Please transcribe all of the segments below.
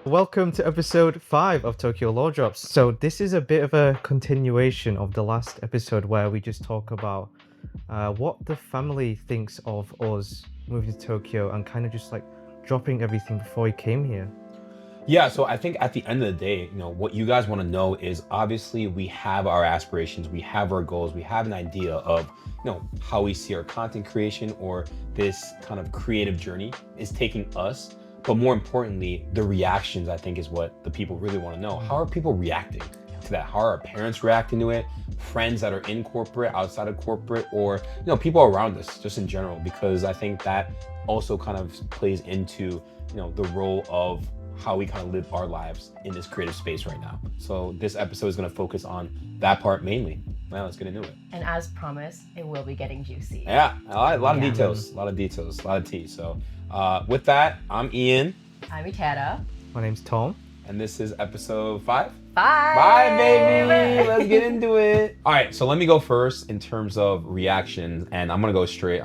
Welcome to episode 5 of Tokyo Law Drops. So this is a bit of a continuation of the last episode where we just talk about what the family thinks of us moving to Tokyo and kind of just like dropping everything before we came here. Yeah, so I think at the end of the day, what you guys want to know is obviously we have our aspirations, we have our goals, we have an idea of, how we see our content creation or this kind of creative journey is taking us. But more importantly, the reactions, I think, is what the people really want to know. How are people reacting to that? How are our parents reacting to it? Friends that are in corporate, outside of corporate, or people around us, just in general, because I think that also kind of plays into the role of how we kind of live our lives in this creative space right now. So this episode is going to focus on that part mainly. Now let's get into it. And as promised, it will be getting juicy. Yeah, a lot of details, a lot of tea. So with that, I'm Ian. I'm Etana. My name's Tom. And this is episode 5. Bye, baby. Let's get into it. All right, so let me go first in terms of reactions, and I'm gonna go straight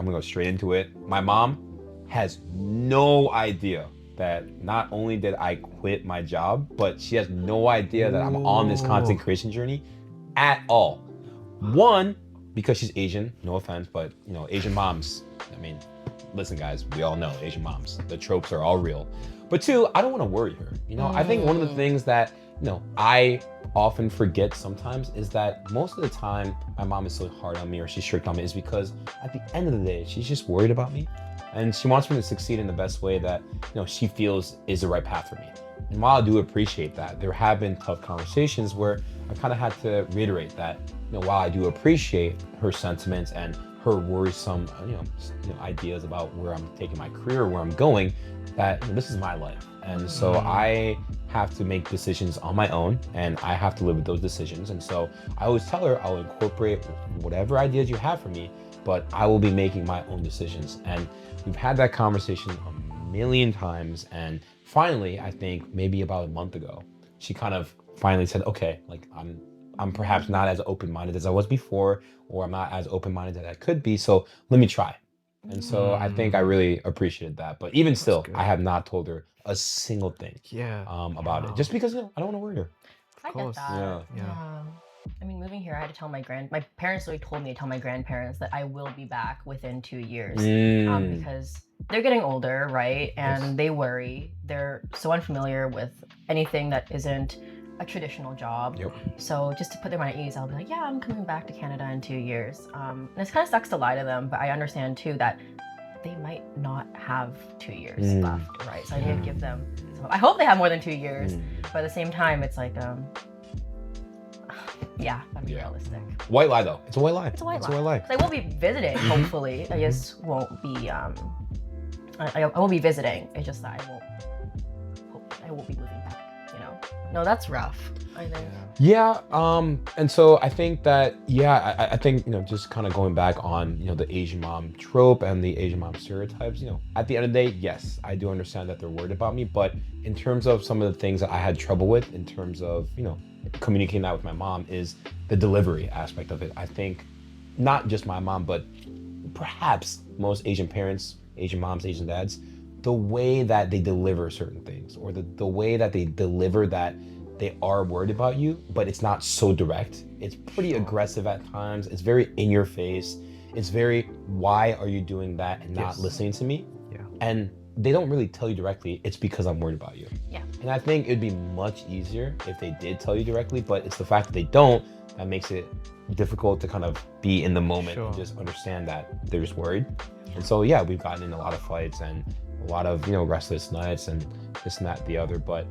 into it. My mom has no idea that not only did I quit my job, but she has no idea that I'm on this content creation journey at all. One, because she's Asian, no offense, but Asian moms, I mean, listen guys, we all know Asian moms, the tropes are all real. But two, I don't want to worry her. I think one of the things that, I often forget sometimes is that most of the time my mom is so hard on me or she's strict on me is because at the end of the day, she's just worried about me. And she wants me to succeed in the best way that she feels is the right path for me. And while I do appreciate that, there have been tough conversations where I kind of had to reiterate that while I do appreciate her sentiments and her worrisome ideas about where I'm taking my career, where I'm going, that this is my life. And so I have to make decisions on my own and I have to live with those decisions. And so I always tell her I'll incorporate whatever ideas you have for me, but I will be making my own decisions. And we've had that conversation a million times. And finally, I think maybe about a month ago, she kind of finally said, okay, like I'm perhaps not as open-minded as I was before, or I'm not as open-minded as I could be. So let me try. And so I think I really appreciated that. But even still, I have not told her a single thing about it. Just because I don't want to worry her. I get that. Yeah. I mean, moving here, I had to tell my parents literally told me to tell my grandparents that I will be back within 2 years because they're getting older, right? And they worry. They're so unfamiliar with anything that isn't a traditional job. Yep. So just to put them at ease, I'll be like, yeah, I'm coming back to Canada in 2 years. And it kind of sucks to lie to them, but I understand too that they might not have 2 years left, right? So I need to give them I hope they have more than 2 years, but at the same time, it's like, I'm realistic. White lie though. It's a white lie. It's a white lie. So I will be visiting, hopefully. I just won't be, I won't be visiting. It's just that I won't be moving back, No, that's rough, I think. Yeah, and so I think that, I think, just kind of going back on, the Asian mom trope and the Asian mom stereotypes, at the end of the day, yes, I do understand that they're worried about me, but in terms of some of the things that I had trouble with in terms of, communicating that with my mom is the delivery aspect of it. I think not just my mom, but perhaps most Asian parents, Asian moms, Asian dads, the way that they deliver certain things or the way that they deliver that they are worried about you, but it's not so direct. It's pretty aggressive at times. It's very in your face. It's very, why are you doing that and not listening to me? Yeah. And they don't really tell you directly, it's because I'm worried about you. Yeah. And I think it'd be much easier if they did tell you directly, but it's the fact that they don't that makes it difficult to kind of be in the moment and just understand that they're just worried. And so, we've gotten in a lot of fights and a lot of, restless nights and this and that, the other. But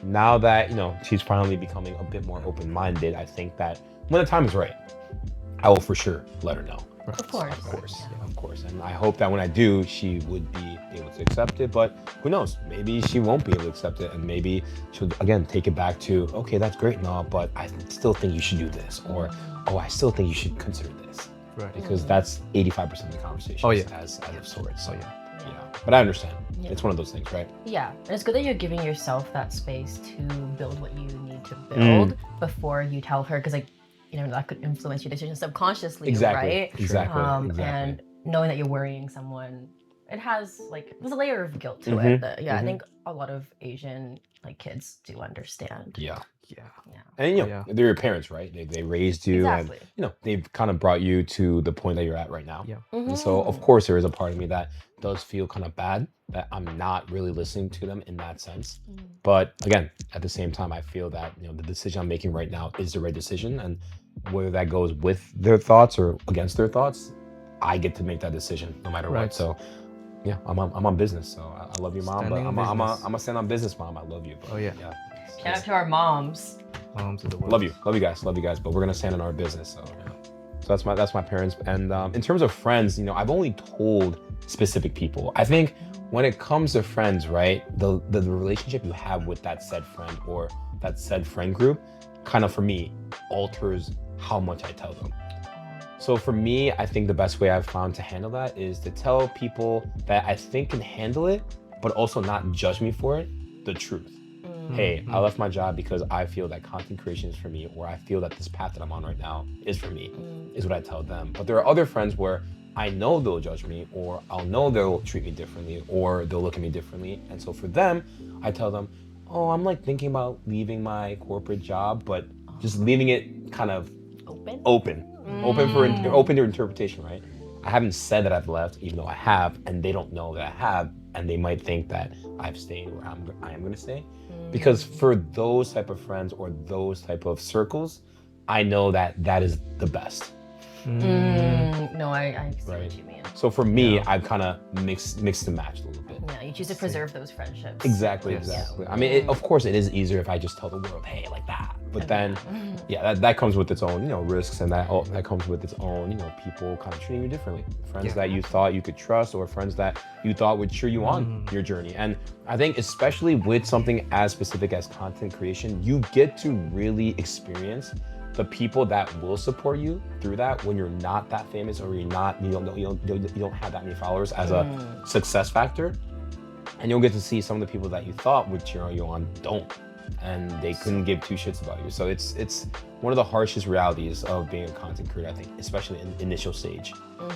now that, she's finally becoming a bit more open-minded, I think that when the time is right, I will for sure let her know. Of course. Of course. And I hope that when I do, she would be able to accept it. But who knows? Maybe she won't be able to accept it. And maybe she'll, again, take it back to, okay, that's great and all, but I still think you should do this. Or, I still think you should consider this. Right. Because that's 85% of the conversation as of sorts. So, But I understand. Yeah. It's one of those things, right? Yeah. And it's good that you're giving yourself that space to build what you need to build before you tell her. Because, that could influence your decision subconsciously, right? Exactly. And knowing that you're worrying someone it has like there's a layer of guilt to Mhm, it. That, yeah, I mhm. think a lot of Asian like kids do understand. Yeah. Yeah. Yeah. And you Oh, know, yeah. they're your parents, right? They raised you, and Exactly. you know, they've kind of brought you to the point that you're at right now. Yeah. And so, of Mhm. course, there is a part of me that does feel kind of bad that I'm not really listening to them in that sense. Mm. But again, at the same time, I feel that you know the decision I'm making right now is the right decision, and whether that goes with their thoughts or against their thoughts, I get to make that decision no matter what. Right. So, yeah, I'm on business. So I love you, mom, but Standing on business. I'm a stand on business, mom. I love you. But Oh, yeah. Shout out to our moms. Moms of the world. love you guys, but we're gonna stand in our business. So yeah. So that's my parents. And in terms of friends, you know, I've only told specific people. I think when it comes to friends, right, the relationship you have with that said friend or that said friend group kind of for me alters how much I tell them. So for me, I think the best way I've found to handle that is to tell people that I think can handle it, but also not judge me for it, the truth. Hey, I left my job because I feel that content creation is for me, or I feel that this path that I'm on right now is for me, is what I tell them. But there are other friends where I know they'll judge me, or I'll know they'll treat me differently, or they'll look at me differently. And so for them, I tell them, oh, I'm like thinking about leaving my corporate job, but just leaving it kind of open to interpretation, right? I haven't said that I've left, even though I have, and they don't know that I have, and they might think that I've stayed where I am going to stay. Because for those type of friends or those type of circles, I know that that is the best. No, I see Right. what you mean. So for me, I've kind of mixed and matched a little bit. Yeah, you choose to preserve those friendships. Exactly, Yes. exactly. I mean, of course, it is easier if I just tell the world, hey, like that. But then, yeah, that comes with its own, you know, risks, and that comes with its own, you know, people kind of treating you differently. Friends that you thought you could trust, or friends that you thought would cheer you on your journey. And I think, especially with something as specific as content creation, you get to really experience the people that will support you through that when you're not that famous, or you don't have that many followers as a success factor. And you'll get to see some of the people that you thought would cheer you on don't, and they couldn't give two shits about you. So it's one of the harshest realities of being a content creator, I think, especially in the initial stage,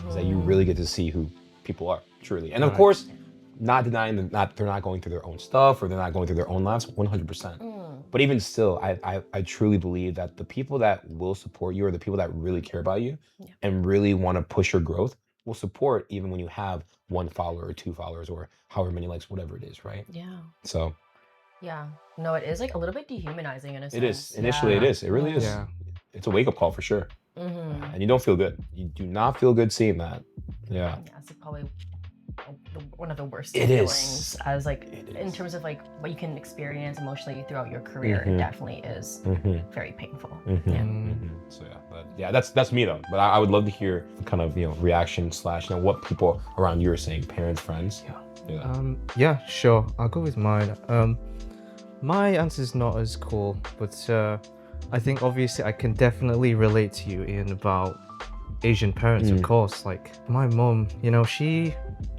is that you really get to see who people are truly. And of course, not denying that they're not going through their own stuff, or they're not going through their own lives 100%. But even still, I truly believe that the people that will support you, or the people that really care about you and really want to push your growth, will support even when you have 1 follower or 2 followers or however many likes, whatever it is, right? Yeah. So Yeah. No, it is like a little bit dehumanizing in a sense. it is. Initially, it is. It really is. Yeah. It's a wake-up call for sure. Mm-hmm. And you don't feel good. You do not feel good seeing that. Yeah. Yeah, it's probably one of the worst It feelings is. as like It in is. terms of like what you can experience emotionally throughout your career. It definitely is very painful. Yeah. So yeah, but yeah, that's me though. But I would love to hear kind of, you know, reaction / you know, what people around you are saying, parents, friends. Yeah, sure. I'll go with mine. My answer's not as cool, but I think obviously I can definitely relate to you, Ian, about Asian parents, of course. Like my mom, you know, she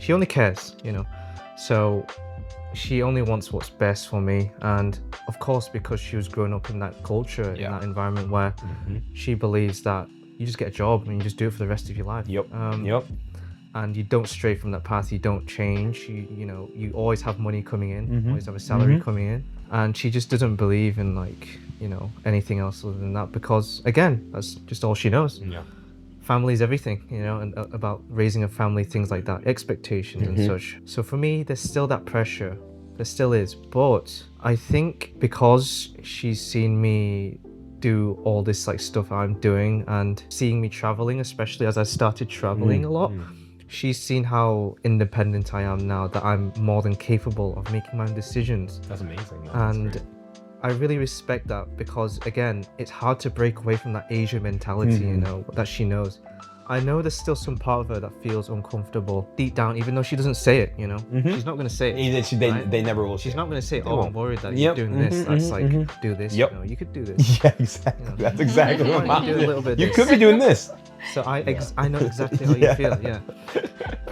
only cares, you know, so she only wants what's best for me. And of course, because she was growing up in that culture, in that environment where she believes that you just get a job and you just do it for the rest of your life. Yep. And you don't stray from that path, you don't change, you know, you always have money coming in, always have a salary coming in. And she just doesn't believe in, like, you know, anything else other than that, because again, that's just all she knows. Yeah. Family is everything, you know, and about raising a family, things like that, expectations and such. So for me, there's still that pressure, there still is. But I think because she's seen me do all this like stuff I'm doing, and seeing me traveling, especially as I started traveling a lot, she's seen how independent I am now, that I'm more than capable of making my own decisions. That's amazing. And I really respect that, because again, it's hard to break away from that Asian mentality, you know, that she knows. I know there's still some part of her that feels uncomfortable deep down, even though she doesn't say it, you know. She's not going to say it. They never will. She's not going to say, won't. I'm worried that you're doing this. That's like, do this, you know, you could do this. Yeah, exactly. You know. That's exactly what Why don't you do a little bit of You this? could be doing this. So I know exactly how you feel, yeah.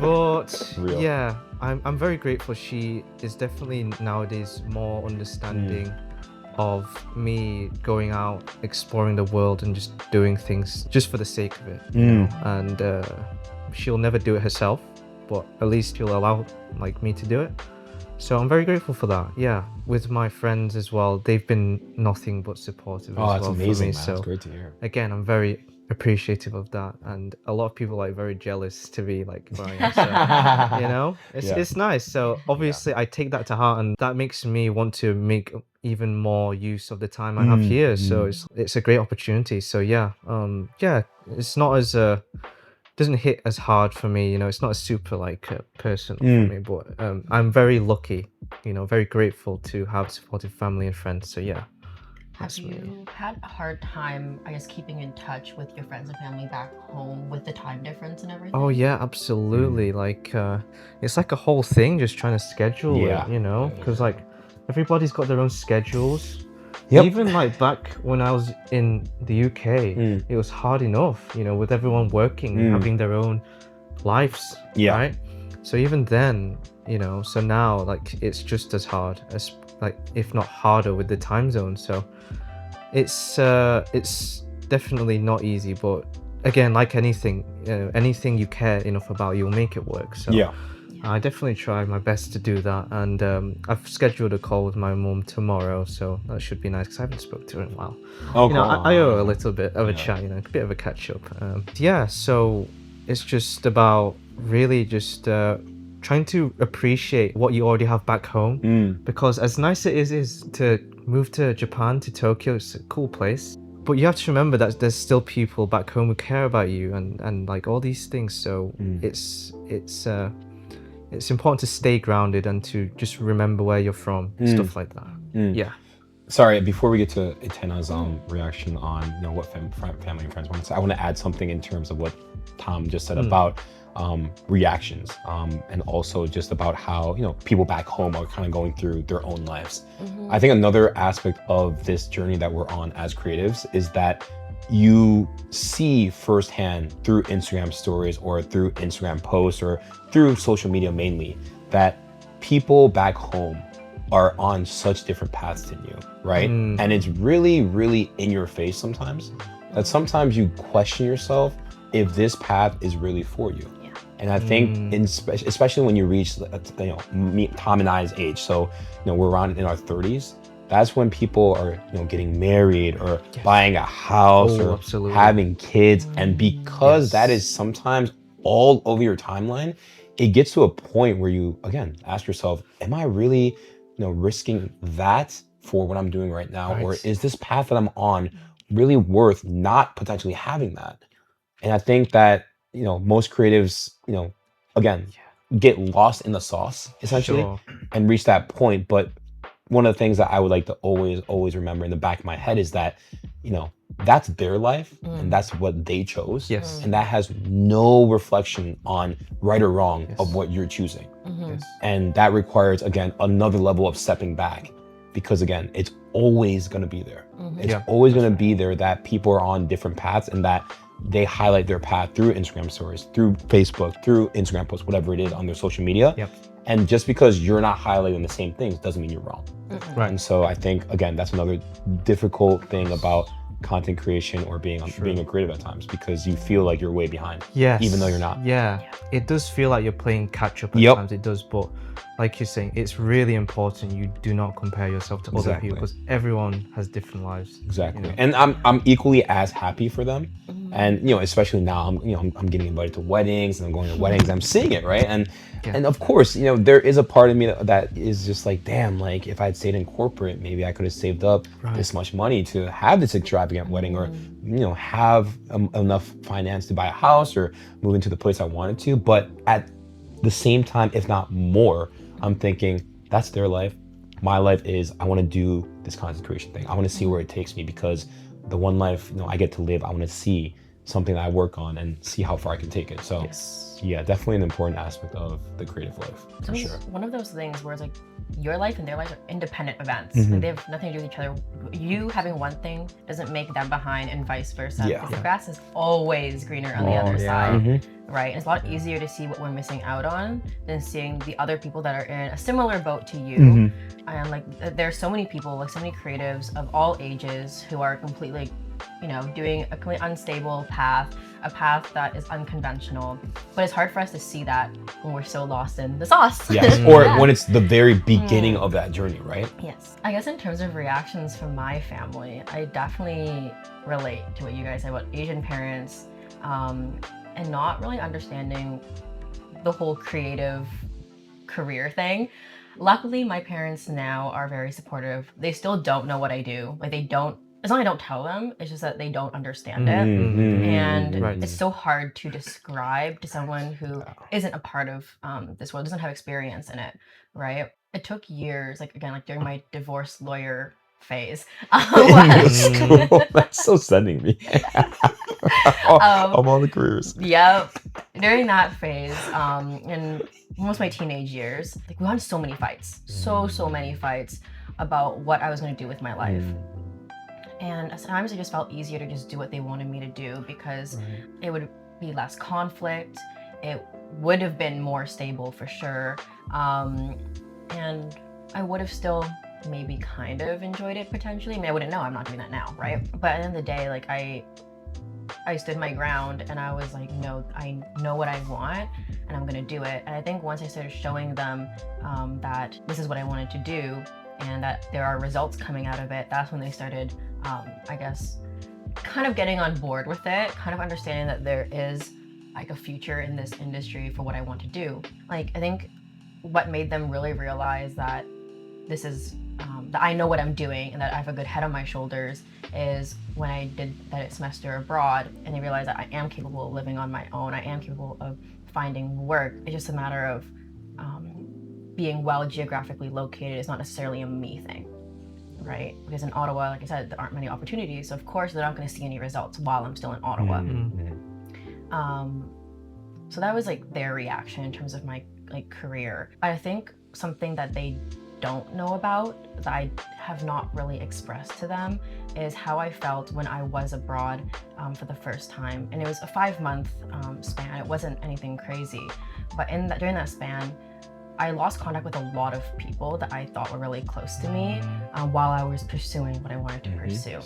But Real. yeah, I'm very grateful. She is definitely nowadays more understanding of me going out, exploring the world, and just doing things just for the sake of it. You know? And she'll never do it herself, but at least you'll allow like me to do it. So I'm very grateful for that. Yeah, with my friends as well, they've been nothing but supportive Oh, as that's well amazing, for me. man. So That's great to hear. again, I'm very appreciative of that, and a lot of people like very jealous to be like where I am. So you know, Yeah. it's nice. So obviously, I take that to heart, and that makes me want to make even more use of the time I have here. So it's a great opportunity. So yeah, yeah, it's not as doesn't hit as hard for me. You know, it's not as super like personal for me, but I'm very lucky. You know, very grateful to have supportive family and friends. So yeah. Have you had a hard time, I guess, keeping in touch with your friends and family back home with the time difference and everything? Oh yeah, absolutely. Like it's like a whole thing just trying to schedule Yeah. it, you know, because like everybody's got their own schedules. Yep. Even like back when I was in the UK, it was hard enough, you know, with everyone working and having their own lives, Yeah. right? So even then, you know, so now like it's just as hard as like if not harder with the time zone. So it's definitely not easy, but again, like anything, anything you care enough about, you'll make it work. So Yeah. I definitely try my best to do that, and I've scheduled a call with my mum tomorrow, so that should be nice because I haven't spoken to her in a while. Oh, You know, cool. I owe her a little bit of a chat, you know, a bit of a catch up. Yeah, so it's just about really just trying to appreciate what you already have back home, because as nice as it is to move to Japan, to Tokyo, it's a cool place. But you have to remember that there's still people back home who care about you and like all these things. So it's important to stay grounded and to just remember where you're from, stuff like that. Yeah. Sorry, before we get to Etana's reaction on what family and friends want to say, I want to add something in terms of what Tom just said about reactions, and also just about how people back home are kind of going through their own lives. I think another aspect of this journey that we're on as creatives is that you see firsthand through Instagram stories or through Instagram posts or through social media mainly that people back home are on such different paths than you, right? And it's really, really in your face sometimes that sometimes you question yourself if this path is really for you. And I think, especially when you reach, Tom and I's age, so we're around in our 30s. That's when people are, getting married or buying a house or absolutely. having kids, and because that is sometimes all over your timeline, it gets to a point where you again ask yourself, am I really, risking that for what I'm doing right now, or is this path that I'm on really worth not potentially having that? And I think that most creatives, again, get lost in the sauce essentially and reach that point. But one of the things that I would like to always remember in the back of my head is that, that's their life and that's what they chose. Yes. And that has no reflection on right or wrong of what you're choosing. Yes. And that requires, again, another level of stepping back, because again, it's always going to be there. It's always going to be there that people are on different paths and that they highlight their path through Instagram stories, through Facebook, through Instagram posts, whatever it is on their social media. And just because you're not highlighting the same things doesn't mean you're wrong. And so I think, again, that's another difficult thing about content creation or being a creative at times, because you feel like you're way behind, even though you're not. It does feel like you're playing catch up at times, it does, but like you're saying, it's really important you do not compare yourself to other people, because everyone has different lives. And I'm equally as happy for them. And especially now I'm getting invited to weddings and I'm going to weddings, I'm seeing it, right? And of course, there is a part of me that is just like, damn, like if I'd stayed in corporate, maybe I could have saved up this much money to have this extravagant wedding, or have enough finance to buy a house or move into the place I wanted to. But at the same time, if not more, I'm thinking that's their life. My life is, I want to do this content creation thing. I want to see where it takes me, because the one life I get to live, I want to see something that I work on and see how far I can take it. So yeah, definitely an important aspect of the creative life, for sure. One of those things where it's like your life and their life are independent events. Like they have nothing to do with each other. You having one thing doesn't make them behind, and vice versa. Because the grass is always greener on the other side, right? And it's a lot easier to see what we're missing out on than seeing the other people that are in a similar boat to you. And like there's so many people, like so many creatives of all ages who are completely you know, doing a completely unstable path, a path that is unconventional. But it's hard for us to see that when we're so lost in the sauce. Yes, or Yeah. when it's the very beginning of that journey, right? Yes. I guess in terms of reactions from my family, I definitely relate to what you guys said about Asian parents and not really understanding the whole creative career thing. Luckily, my parents now are very supportive. They still don't know what I do. Like they don't, it's not I don't tell them, it's just that they don't understand it. And Right. it's so hard to describe to someone who isn't a part of this world, doesn't have experience in it, right? It took years, like again, like during my divorce lawyer phase. That's so sending me. Of all the careers. Yep. During that phase, in most of my teenage years, like we had so many fights, so many fights about what I was going to do with my life. And at times it just felt easier to just do what they wanted me to do because it would be less conflict. It would have been more stable for sure. And I would have still maybe kind of enjoyed it potentially. I mean, I wouldn't know, I'm not doing that now, right? But at the end of the day, like I stood my ground and I was like, no, I know what I want and I'm gonna do it. And I think once I started showing them that this is what I wanted to do and that there are results coming out of it, that's when they started, I guess, kind of getting on board with it, kind of understanding that there is like a future in this industry for what I want to do. Like, I think what made them really realize that this is, that I know what I'm doing and that I have a good head on my shoulders is when I did that semester abroad and they realized that I am capable of living on my own. I am capable of finding work. It's just a matter of being well geographically located. It's not necessarily a me thing, right? Because in Ottawa, like I said, there aren't many opportunities. So of course, they're not going to see any results while I'm still in Ottawa. So that was like their reaction in terms of my like career. I think something that they don't know about that I have not really expressed to them is how I felt when I was abroad for the first time. And it was a 5-month span. It wasn't anything crazy. But during that span, I lost contact with a lot of people that I thought were really close to me while I was pursuing what I wanted to pursue.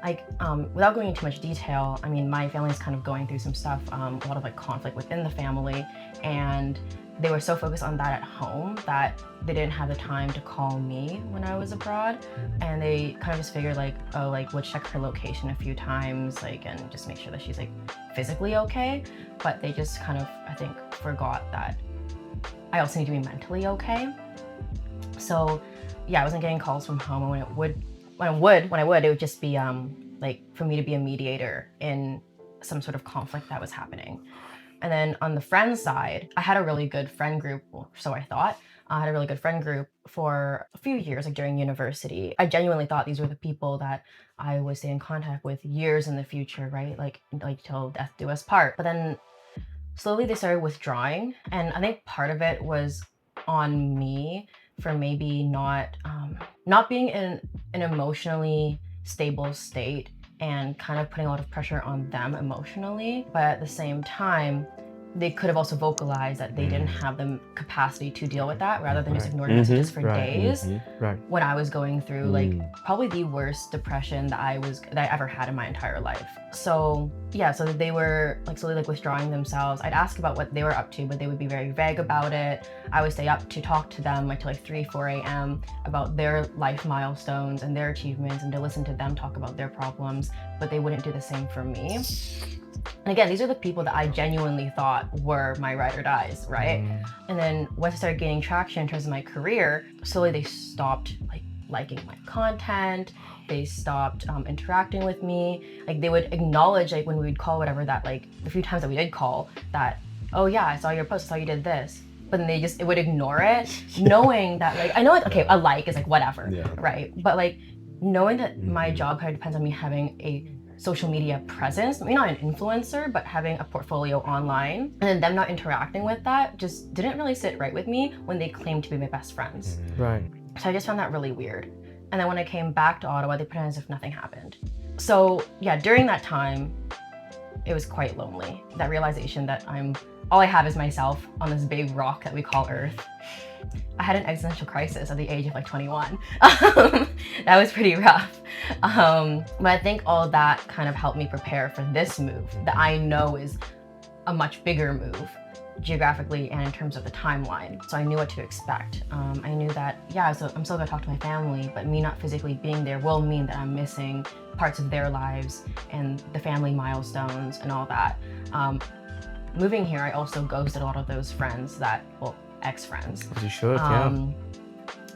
Like, without going into too much detail, I mean, my family's kind of going through some stuff, a lot of like conflict within the family, and they were so focused on that at home that they didn't have the time to call me when I was abroad. And they kind of just figured like, oh, like we'll check her location a few times, like, and just make sure that she's like physically okay. But they just kind of, I think, forgot that I also need to be mentally okay. So yeah, I wasn't getting calls from home, and when I would, it would just be like for me to be a mediator in some sort of conflict that was happening. And then on the friend side, I had a really good friend group, or so I thought. I had a really good friend group for a few years, like during university. I genuinely thought these were the people that I would stay in contact with years in the future, right? Like till death do us part. But then slowly they started withdrawing, and I think part of it was on me for maybe not being in an emotionally stable state and kind of putting a lot of pressure on them emotionally. But at the same time, they could have also vocalized that they didn't have the capacity to deal with that, rather than just ignoring messages for days. When I was going through like probably the worst depression that I ever had in my entire life. So yeah, so they were like slowly like withdrawing themselves. I'd ask about what they were up to, but they would be very vague about it. I would stay up to talk to them until like 3-4 a.m. about their life milestones and their achievements, and to listen to them talk about their problems, but they wouldn't do the same for me. And again, these are the people that I genuinely thought were my ride or dies, right? And then once I started gaining traction in terms of my career, slowly they stopped like liking my content. They stopped interacting with me. Like they would acknowledge, like when we would call, whatever, that like the few times that we did call, that, oh yeah, I saw your post, I saw you did this. But then it would ignore it, knowing that like, I know like, okay, a like is like whatever, right? But like knowing that my job kind of depends on me having a social media presence, maybe not an influencer, but having a portfolio online, and then them not interacting with that just didn't really sit right with me when they claimed to be my best friends. Right. So I just found that really weird. And then when I came back to Ottawa, they pretended as if nothing happened. So yeah, during that time, it was quite lonely. That realization that I'm all I have is myself on this big rock that we call Earth. I had an existential crisis at the age of like 21. That was pretty rough. But I think all that kind of helped me prepare for this move that I know is a much bigger move geographically and in terms of the timeline. So I knew what to expect. I knew that, yeah, so I'm still gonna talk to my family, but me not physically being there will mean that I'm missing parts of their lives and the family milestones and all that. Moving here, I also ghosted a lot of those friends that, well, ex-friends. As you should, yeah.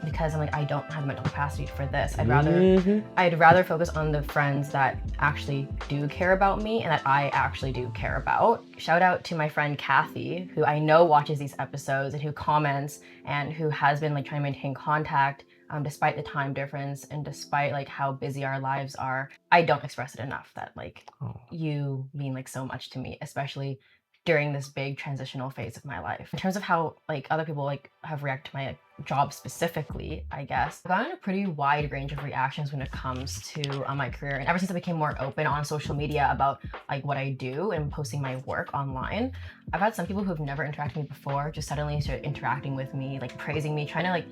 Because I'm like, I don't have mental capacity for this. I'd rather focus on the friends that actually do care about me and that I actually do care about. Shout out to my friend Cathy, who I know watches these episodes and who comments and who has been like trying to maintain contact despite the time difference and despite like how busy our lives are. I don't express it enough that like you mean like so much to me, especially during this big transitional phase of my life. In terms of how like other people like have reacted to my job specifically, I guess, I've gotten a pretty wide range of reactions when it comes to my career. And ever since I became more open on social media about like what I do and posting my work online, I've had some people who've never interacted with me before just suddenly start interacting with me, like praising me, trying to like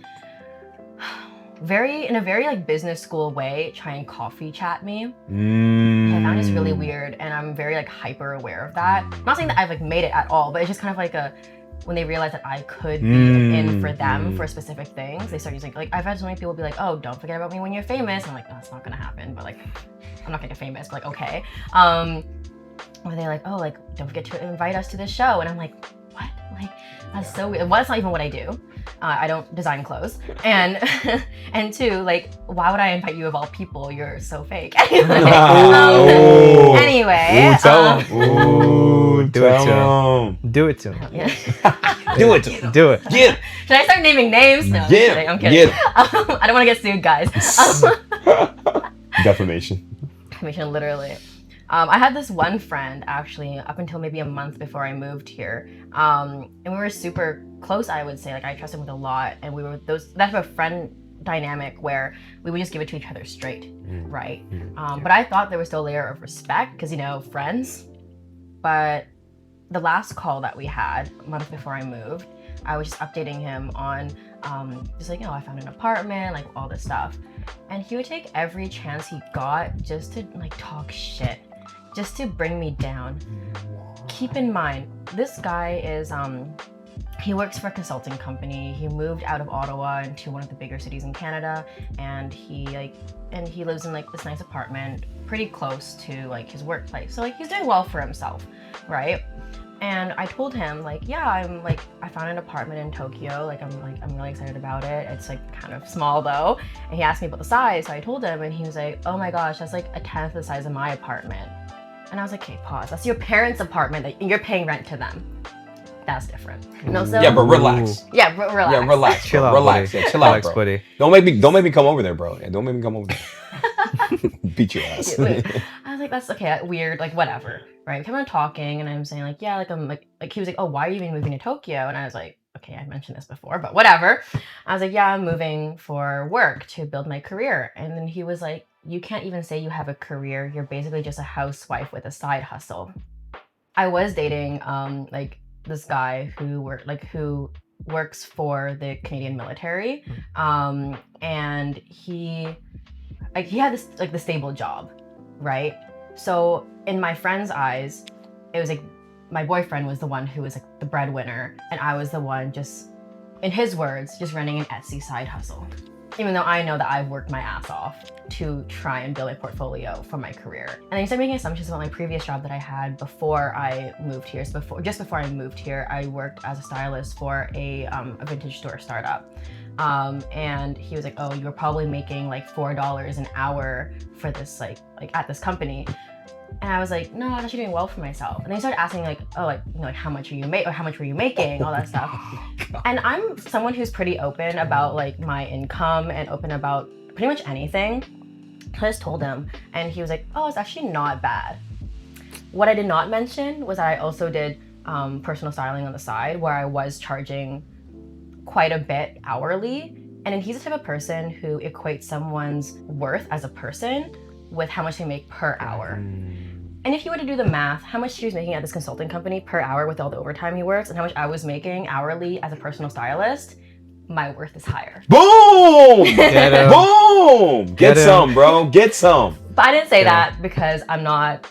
in a very like business school way, try and coffee chat me. I found this really weird and I'm very like hyper aware of that. I'm not saying that I've like made it at all, but it's just kind of like when they realize that I could be in for them for specific things, they start using like I've had so many people be like, oh, don't forget about me when you're famous. And I'm like, no, it's not gonna happen, but like I'm not gonna get famous, but like okay. Or they're like, oh, like don't forget to invite us to this show. And I'm like, what? Like that's so weird. One, it's not even what I do. I don't design clothes. And and two, like, why would I invite you of all people? You're so fake. Anyway. Tell him. Do it to him. Do it to him. Yeah. Do it to him. Do it. Get him. Should I start naming names? No, I'm kidding. I don't want to get sued, guys. Defamation. Defamation, literally. I had this one friend actually up until maybe a month before I moved here. And we were super close, I would say. Like I trusted him with a lot. And we were that type of friend dynamic where we would just give it to each other straight, right? But I thought there was still a layer of respect because, you know, friends. But the last call that we had a month before I moved, I was just updating him on just like, you know, I found an apartment, like all this stuff. And he would take every chance he got just to like talk shit, just to bring me down. Keep in mind, this guy is he works for a consulting company. He moved out of Ottawa into one of the bigger cities in Canada, and he lives in like this nice apartment pretty close to like his workplace. So like he's doing well for himself, right? And I told him like, yeah, I found an apartment in Tokyo. I'm really excited about it. It's like kind of small though. And he asked me about the size. So I told him and he was like, oh my gosh, that's like a tenth the size of my apartment. And I was like, okay, pause. That's your parents' apartment that you're paying rent to them. That's different. No, so yeah, but relax. Yeah, relax. Yeah, relax. Chill out, relax. buddy. Yeah, chill out, Relax, bro. buddy. Don't make me come over there, bro. Yeah, don't make me come over there. Beat your ass. I was like, that's okay, weird, like whatever, right? We kept on talking, and I'm saying like, yeah, like I'm like he was like, oh, why are you even moving to Tokyo? And I was like, okay, I mentioned this before, but whatever. I was like, yeah, I'm moving for work to build my career. And then he was like, you can't even say you have a career. You're basically just a housewife with a side hustle. I was dating like this guy who works for the Canadian military, and he had this like the stable job, right? So in my friend's eyes, it was like my boyfriend was the one who was like the breadwinner, and I was the one just, in his words, just running an Etsy side hustle. Even though I know that I've worked my ass off to try and build a portfolio for my career. And then he started making assumptions about my previous job that I had before I moved here. So just before I moved here, I worked as a stylist for a vintage store startup. And he was like, oh, you're probably making like $4 an hour for this like at this company. And I was like, no, I'm actually doing well for myself. And then he started asking like, oh, like, you know, like how much were you making, all that stuff. And I'm someone who's pretty open about like my income and open about pretty much anything. I just told him, and he was like, oh, it's actually not bad. What I did not mention was that I also did personal styling on the side, where I was charging quite a bit hourly. And then he's the type of person who equates someone's worth as a person with how much they make per hour. And if you were to do the math, how much he was making at this consulting company per hour with all the overtime he works, and how much I was making hourly as a personal stylist, my worth is higher. Boom! Get 'em. Boom! Get Get 'em. some, bro. Get some. But I didn't say Yeah. that because I'm not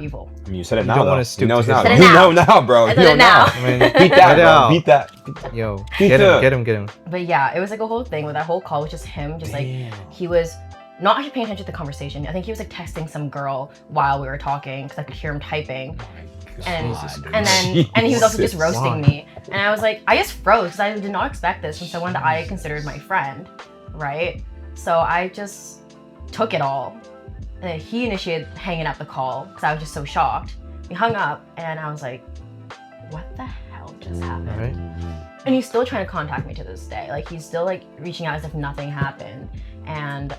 evil. I mean, you said it You now, don't though. wanna You stoop know to it's his now. level. You I said know it now, bro. I You said know it now. I mean, Beat that, let it bro. out. Beat that. Yo, Beat get that. him. But yeah, it was like a whole thing where that whole call was just him, just like he was not actually paying attention to the conversation. I think he was like texting some girl while we were talking because I could hear him typing. And and he was also just roasting me. And I was like, I just froze because I did not expect this from someone that I considered my friend, right? So I just took it all. And then he initiated hanging up the call because I was just so shocked. He hung up and I was like, what the hell just happened? Right. And he's still trying to contact me to this day. Like he's still like reaching out as if nothing happened. And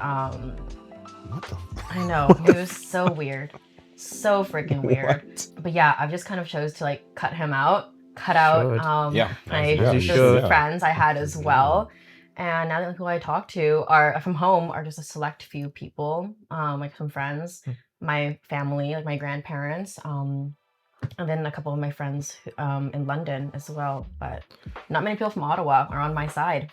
What the? I know, it was so weird. So freaking weird. What? But yeah, I've just kind of chose to like cut him out, cut out Should. Yeah. my Yeah, you those should. friends I had as well. And now the people I talk to are from home are just a select few people, like some friends, my family, like my grandparents, and then a couple of my friends in London as well. But not many people from Ottawa are on my side.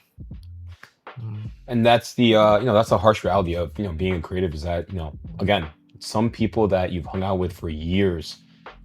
And that's the that's the harsh reality of being a creative is that again, some people that you've hung out with for years,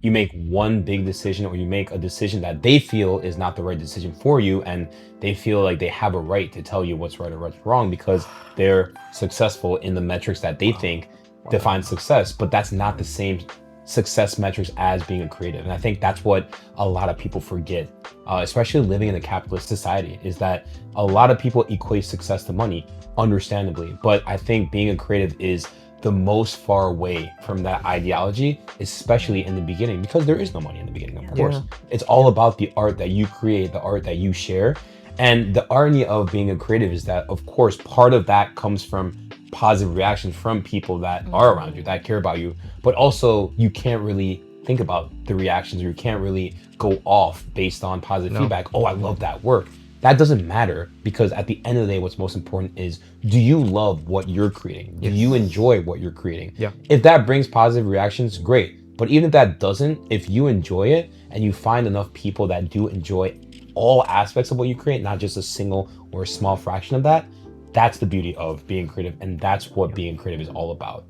you make one big decision or you make a decision that they feel is not the right decision for you, and they feel like they have a right to tell you what's right or what's wrong because they're successful in the metrics that they think define success, but that's not the same success metrics as being a creative. And I think that's what a lot of people forget, especially living in a capitalist society, is that a lot of people equate success to money, understandably. But I think being a creative is the most far away from that ideology, especially in the beginning, because there is no money in the beginning, of course. It's all about the art that you create, the art that you share. And the irony of being a creative is that, of course, part of that comes from positive reactions from people that are around you, that care about you, but also you can't really think about the reactions, or you can't really go off based on positive feedback. Oh, I love that work. That doesn't matter, because at the end of the day, what's most important is, do you love what you're creating? Do you enjoy what you're creating? Yeah. If that brings positive reactions, great. But even if that doesn't, if you enjoy it and you find enough people that do enjoy all aspects of what you create, not just a single or a small fraction of that, that's the beauty of being creative, and that's what being creative is all about.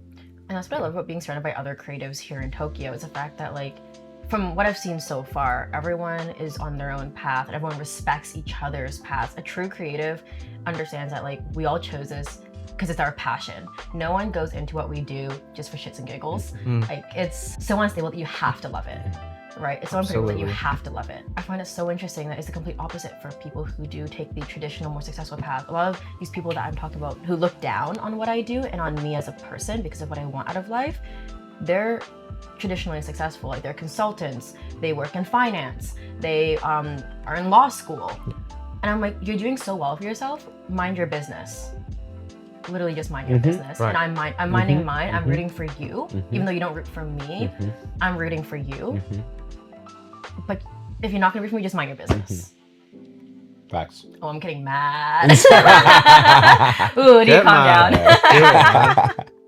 And that's what I love about being surrounded by other creatives here in Tokyo, is the fact that, like, from what I've seen so far, everyone is on their own path and everyone respects each other's paths. A true creative understands that, like, we all chose this because it's our passion. No one goes into what we do just for shits and giggles. Like, it's so unstable that you have to love it. Right? It's so unpredictable that you have to love it. I find it so interesting that it's the complete opposite for people who do take the traditional, more successful path. A lot of these people that I'm talking about who look down on what I do and on me as a person because of what I want out of life, they're traditionally successful. Like, they're consultants, they work in finance, they are in law school. And I'm like, you're doing so well for yourself, mind your business. Literally just mind your business. Right. And I'm minding mine. I'm rooting for you. Even though you don't root for me, I'm rooting for you. But if you're not gonna root for me, just mind your business. Facts. Oh, I'm getting mad. Ooh, need to calm down.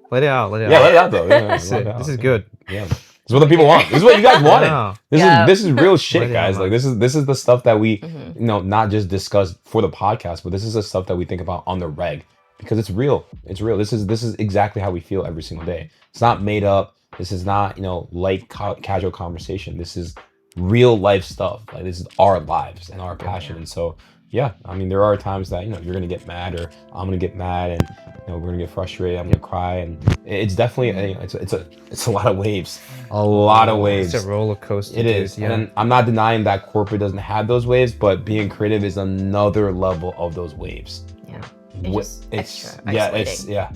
Let it out. Let it out. Yeah, let it out though. Yeah, This is good. Yeah. This is what the people want. This is what you guys wanted. Yeah. This is real shit, Let it out, guys. man. Like this is the stuff that we not just discuss for the podcast, but this is the stuff that we think about on the reg, because it's real. It's real. This is exactly how we feel every single day. It's not made up. This is not light casual conversation. This is real life stuff. Like, this is our lives and our passion. And so yeah, I mean, there are times that you're gonna get mad, or I'm gonna get mad, and we're gonna get frustrated. I'm gonna cry, and it's definitely it's a lot of waves, a lot of waves. It's a roller coaster. It is, and I'm not denying that corporate doesn't have those waves, but being creative is another level of those waves. Yeah, it's extra isolating. Yeah.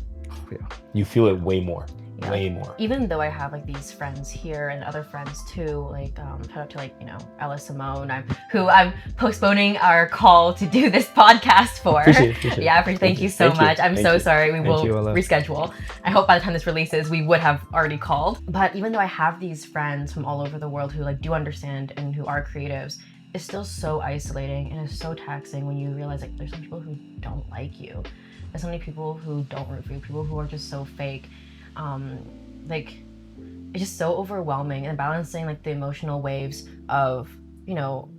You feel it way more. Yeah. Way more. Even though I have like these friends here and other friends too, like shout out to like Ella Simone, who I'm postponing our call to do this podcast for. Appreciate it. Yeah, thank you so much. I'm so sorry. We will you, Ella. reschedule. I hope by the time this releases, we would have already called. But even though I have these friends from all over the world who like do understand and who are creatives, it's still so isolating and it's so taxing when you realize like there's some people who don't like you. There's so many people who don't root for you, people who are just so fake. Like, it's just so overwhelming, and balancing like the emotional waves of, you know,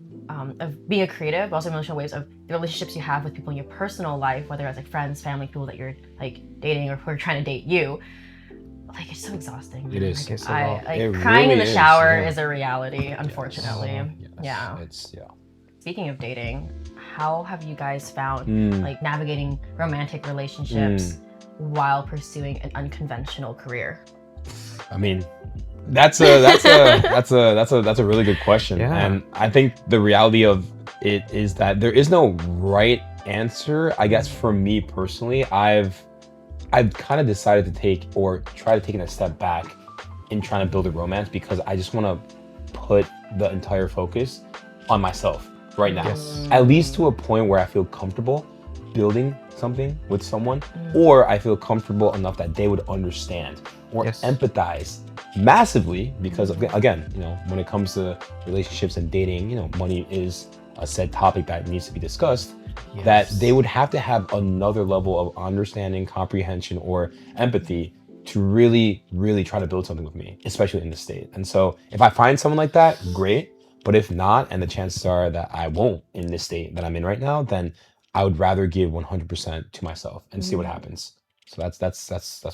of being a creative, but also emotional waves of the relationships you have with people in your personal life, whether it's like friends, family, people that you're like dating or who are trying to date you. Like, it's so exhausting. It is. Like, It's a lot. like It crying in really the is, shower yeah. is a reality, unfortunately. Yes. Yeah. It's Speaking of dating, how have you guys found like navigating romantic relationships while pursuing an unconventional career? I mean, that's a really good question. Yeah. And I think the reality of it is that there is no right answer. I guess for me personally, I've kind of decided to try to take a step back in trying to build a romance, because I just want to put the entire focus on myself right now. Yes. At least to a point where I feel comfortable building something with someone, or I feel comfortable enough that they would understand or Yes. empathize massively, because again, you know, when it comes to relationships and dating, you know, money is a said topic that needs to be discussed. That they would have to have another level of understanding, comprehension, or empathy to really, really try to build something with me, especially in this state. And so if I find someone like that, great. But if not, and the chances are that I won't in this state that I'm in right now, then I would rather give 100% to myself and see what happens. So that's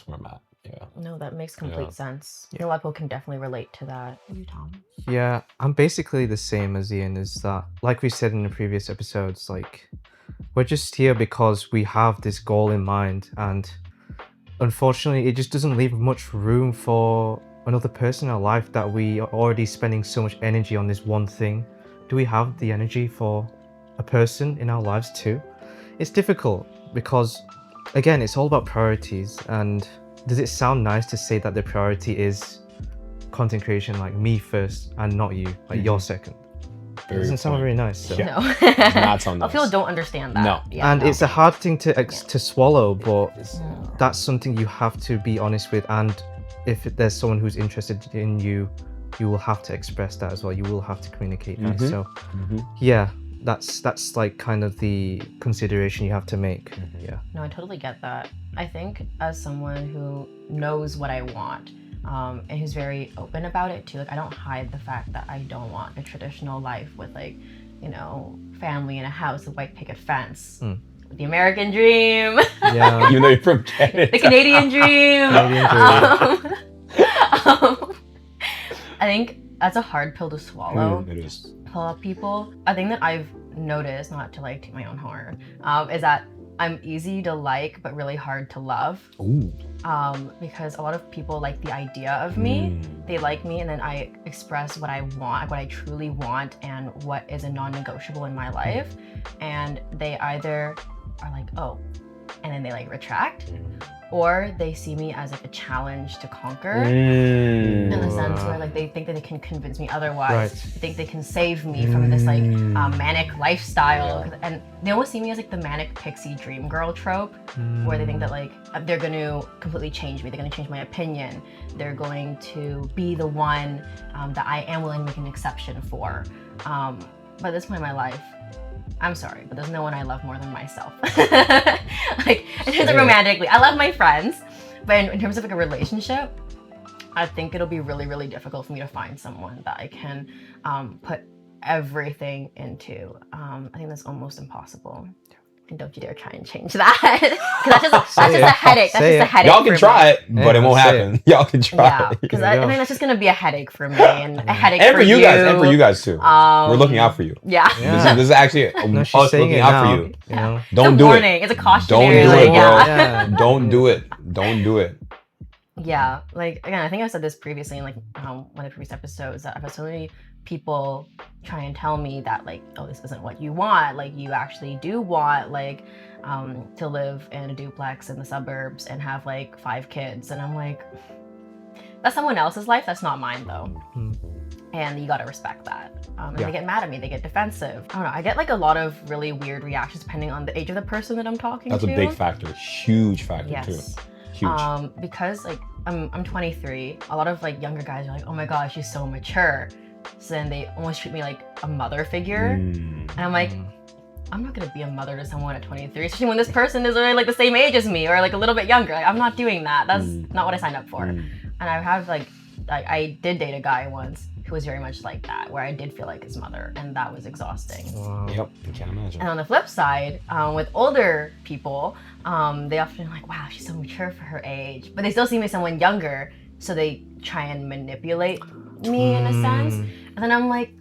where I'm at. Yeah. No, that makes complete Yeah. sense. A lot of people can definitely relate to that. You, Tom? Yeah, I'm basically the same as Ian, is that, like we said in the previous episodes, like, we're just here because we have this goal in mind, and unfortunately, it just doesn't leave much room for another person in our life that we are already spending so much energy on this one thing. Do we have the energy for a person in our lives too? It's difficult because, again, it's all about priorities. And does it sound nice to say that the priority is content creation, like me first and not you, like you're second? It doesn't sound very nice. So. Yeah. No. It's not so A lot nice. of people don't understand that. No. Yeah, And no. it's a hard thing to swallow, but No. that's something you have to be honest with. And if there's someone who's interested in you, you will have to express that as well. You will have to communicate that. So yeah, that's like kind of the consideration you have to make. Yeah. No, I totally get that. I think as someone who knows what I want, and who's very open about it too, like, I don't hide the fact that I don't want a traditional life with, like, you know, family in a house, a white picket fence. The American dream. Yeah. Even though you're from Canada. The Canadian dream. Canadian I think that's a hard pill to swallow. It is. A lot of people, a thing that I've noticed, not to like toot my own horn, is that I'm easy to like but really hard to love. Ooh. Because a lot of people like the idea of me. They like me, and then I express what I want, what I truly want, and what is a non-negotiable in my life. And they either are like, oh, and then they like retract, or they see me as like a challenge to conquer. In the sense where, like, they think that they can convince me otherwise. Right. They think they can save me from this like manic lifestyle, and they almost see me as like the manic pixie dream girl trope, where they think that like they're going to completely change me. They're going to change my opinion. They're going to be the one that I am willing to make an exception for. But at this point in my life, I'm sorry, but there's no one I love more than myself. Like, in terms of romantically, I love my friends, but in terms of like a relationship, I think it'll be really, really difficult for me to find someone that I can put everything into. I think that's almost impossible. And don't you dare try and change that. Because that's just a headache. That's just a headache. Y'all can try it, but it won't happen. Y'all can try Yeah, it. because I think that's just gonna be a headache for me, and a headache And for you guys, and for you guys too. We're looking out for you. Yeah. This is actually No, us she's saying looking it out now, for you. you know? Don't It's a do warning. it. It's a cautionary. Don't do it, like, bro. yeah. Don't do it. Don't do it. Yeah, like, again, I think I said this previously in like one of the previous episodes, that I've had so many people try and tell me that, like, oh, this isn't what you want. Like, you actually do want, like, to live in a duplex in the suburbs and have like 5 kids, and I'm like, that's someone else's life. That's not mine though. And you gotta respect that. And they get mad at me. They get defensive. I don't know. I get like a lot of really weird reactions depending on the age of the person that I'm talking That's to. a big factor. Huge factor Yes. too. Huge. Because like I'm 23. A lot of like younger guys are like, oh my gosh, she's so mature. So then they almost treat me like a mother figure. And I'm like, I'm not gonna be a mother to someone at 23, especially when this person is like the same age as me or like a little bit younger. Like, I'm not doing that. That's not what I signed up for. And I have like I did date a guy once who was very much like that, where I did feel like his mother, and that was exhausting. Wow. Yep, I can't imagine. And on the flip side, with older people, they often are like, wow, she's so mature for her age, but they still see me as someone younger, so they try and manipulate me in a sense. And then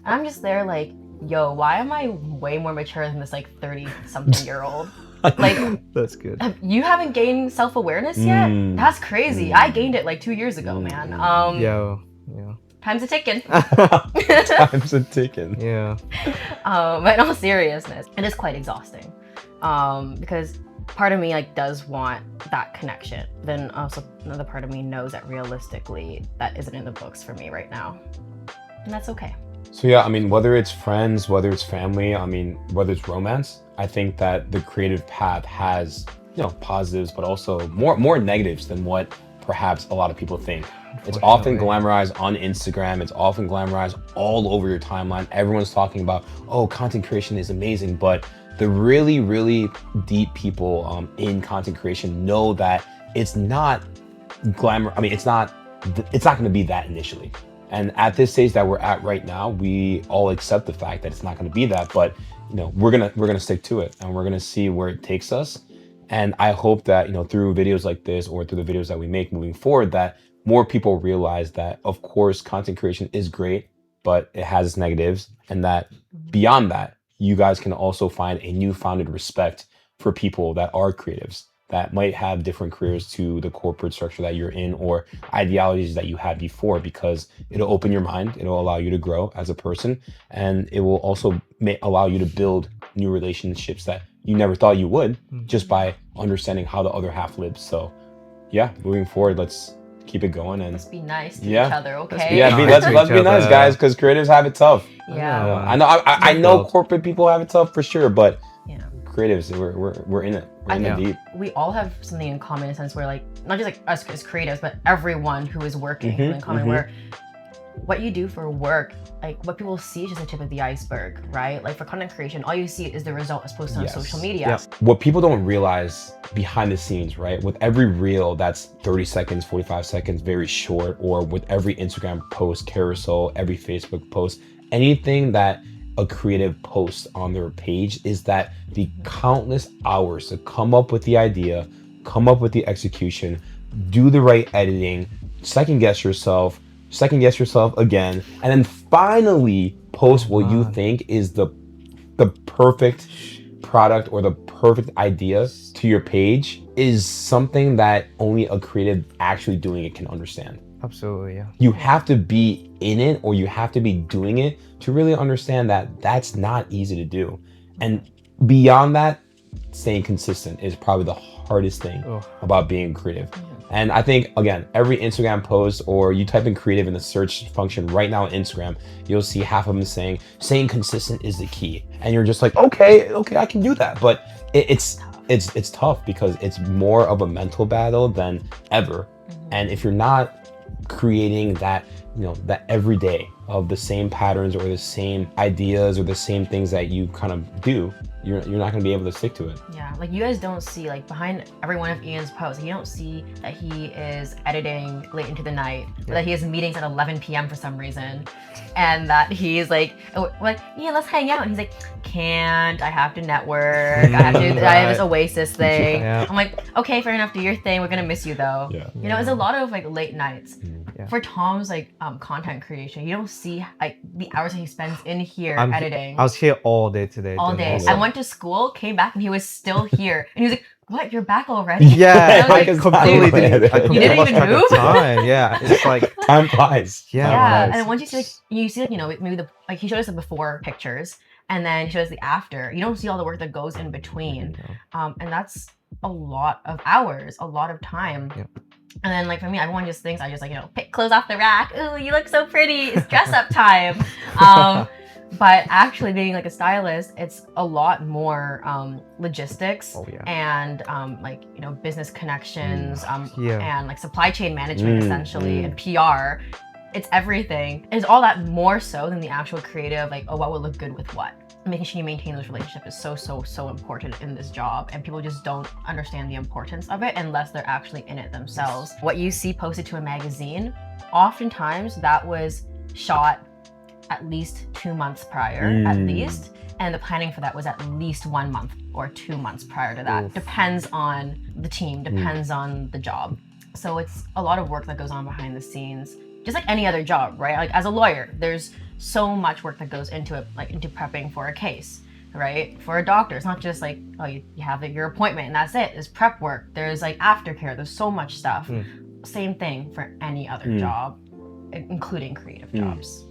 I'm just there like, yo, why am I way more mature than this like 30-something-year-old? Like, That's good. you haven't gained self-awareness yet? That's crazy. I gained it like 2 years ago, man. Yeah. Time's a ticking. Time's a ticking. Yeah. But in all seriousness, it is quite exhausting. Because part of me like does want that connection. Then also another part of me knows that realistically that isn't in the books for me right now. And that's okay. So yeah, I mean, whether it's friends, whether it's family, I mean, whether it's romance, I think that the creative path has, positives, but also more negatives than what perhaps a lot of people think. It's often glamorized on Instagram. It's often glamorized all over your timeline. Everyone's talking about, oh, content creation is amazing, but the really, really deep people in content creation know that it's not glamour. I mean, it's not going to be that initially. And at this stage that we're at right now, we all accept the fact that it's not going to be that, but we're gonna stick to it, and we're gonna see where it takes us. And I hope that through videos like this, or through the videos that we make moving forward, that more people realize that, of course, content creation is great, but it has its negatives, and that beyond that, you guys can also find a newfounded respect for people that are creatives, that might have different careers to the corporate structure that you're in, or ideologies that you had before, because it'll open your mind, it'll allow you to grow as a person, and it will also allow you to build new relationships that you never thought you would, just by understanding how the other half lives. So yeah, moving forward, let's keep it going, and let's be nice to each other, okay? Yeah, let's be nice, guys, because creatives have it tough. Yeah. I know corporate people have it tough for sure, but yeah, creatives, we're in it. We're in it deep. We all have something in common in a sense where, like, not just like us as creatives, but everyone who is working in common, where what you do for work, like what people see is just the tip of the iceberg, right? Like for content creation, all you see is the result as posted on social media. Yes. What people don't realize behind the scenes, right? With every reel that's 30 seconds, 45 seconds, very short, or with every Instagram post, carousel, every Facebook post, anything that a creative post on their page is that the countless hours to come up with the idea, come up with the execution, do the right editing, second guess yourself again, and then finally post what you think is the perfect product or the perfect idea to your page, is something that only a creative actually doing it can understand. Absolutely, yeah. You have to be in it, or you have to be doing it to really understand that that's not easy to do. And beyond that, staying consistent is probably the hardest thing about being creative. And I think, again, every Instagram post, or you type in creative in the search function right now on Instagram, you'll see half of them saying, staying consistent is the key. And you're just like, okay, I can do that. But it's tough, because it's more of a mental battle than ever. And if you're not creating that, that every day of the same patterns or the same ideas or the same things that you kind of do, you're not going to be able to stick to it. Yeah, like you guys don't see, like behind every one of Ian's posts, you don't see that he is editing late into the night, or that he has meetings at 11 p.m. for some reason, and that he's like, Ian, let's hang out, and he's like, can't, I have to network, I have this Oasis thing. I'm like, okay, fair enough, do your thing, we're gonna miss you though. It's a lot of like late nights. For Tom's like content creation, you don't see like the hours that he spends in here editing. I was here all day today. All day. I went to school, came back, and he was still here. And he was like, what, you're back already? Yeah, I completely didn't even move? Time. Yeah, it's like time flies. Yeah. And then once you see maybe he showed us the before pictures, and then he showed us the after. You don't see all the work that goes in between. And that's a lot of hours, a lot of time. And then like for me, everyone just thinks I just like, pick clothes off the rack. Ooh, you look so pretty. It's dress up time. But actually being like a stylist, it's a lot more logistics and business connections and like supply chain management essentially and PR. It's everything. It's all that more so than the actual creative, like, oh, what would look good with what. Making sure you maintain those relationships is so important in this job, and people just don't understand the importance of it unless they're actually in it themselves. What you see posted to a magazine, oftentimes that was shot at least 2 months prior, at least, and the planning for that was at least 1 month or 2 months prior to that. Depends on the team, depends on the job. So it's a lot of work that goes on behind the scenes, just like any other job, right? Like as a lawyer, there's so much work that goes into it, like into prepping for a case, right? For a doctor, it's not just like, oh, you have your appointment and that's it. There's prep work, there's like aftercare, there's so much stuff. Same thing for any other job, including creative jobs.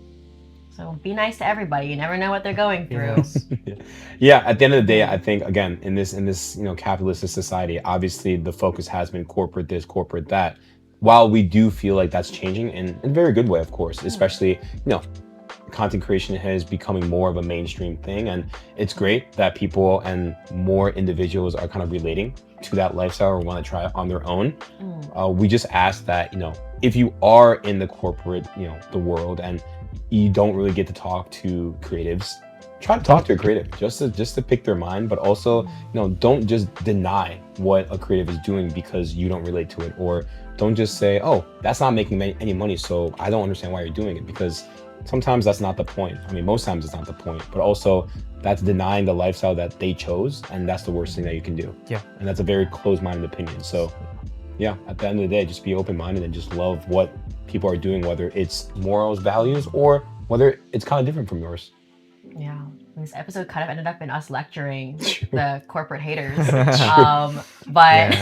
So be nice to everybody. You never know what they're going through. Yeah, at the end of the day, I think, again, in this capitalist society, obviously the focus has been corporate this, corporate that. While we do feel like that's changing in a very good way, of course, especially, content creation is becoming more of a mainstream thing, and it's great that people and more individuals are kind of relating to that lifestyle or want to try it on their own. We just ask that, if you are in the corporate, the world, and you don't really get to talk to creatives, try to talk to a creative just to pick their mind, but also, don't just deny what a creative is doing because you don't relate to it, or don't just say, oh, that's not making any money, so I don't understand why you're doing it, because sometimes that's not the point. I mean, most times it's not the point, but also that's denying the lifestyle that they chose, and that's the worst thing that you can do. Yeah. And that's a very closed-minded opinion. So yeah, at the end of the day, just be open-minded and just love what people are doing, whether it's morals, values, or whether it's kind of different from yours. Yeah. This episode kind of ended up in us lecturing the corporate haters. But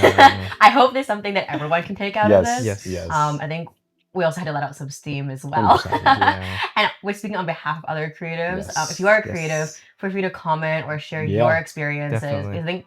I hope there's something that everyone can take out of this. Yes. I think we also had to let out some steam as well. And we're speaking on behalf of other creatives. If you are a creative, feel free to comment or share your experiences. Definitely. I think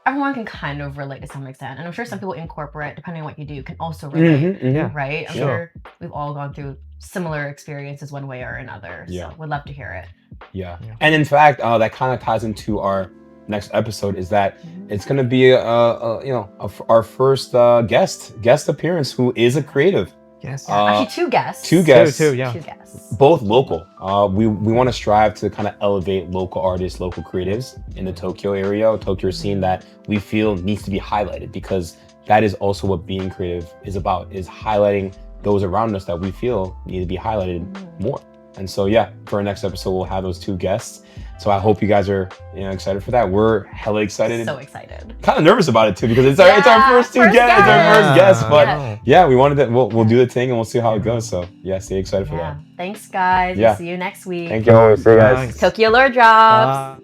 everyone can kind of relate to some extent. And I'm sure some people in corporate, depending on what you do, can also relate, right? I'm sure we've all gone through similar experiences one way or another. So we'd love to hear it. Yeah. And in fact, that kind of ties into our next episode, is that it's going to be our first guest appearance who is a creative. Yes. Actually, two guests. Two guests. Two, yeah. Two guests. Both local. We want to strive to kind of elevate local artists, local creatives in the Tokyo area, Tokyo scene, that we feel needs to be highlighted, because that is also what being creative is about, is highlighting those around us that we feel need to be highlighted more. And so, for our next episode, we'll have those two guests. So I hope you guys are excited for that. We're hella excited. So excited. Kind of nervous about it too, because it's our first guest. It's our first guest. But we wanted to. We'll do the thing and we'll see how it goes. So stay excited for that. Thanks, guys. We'll see you next week. Thank you. See you guys. Tokyo Lore Drops.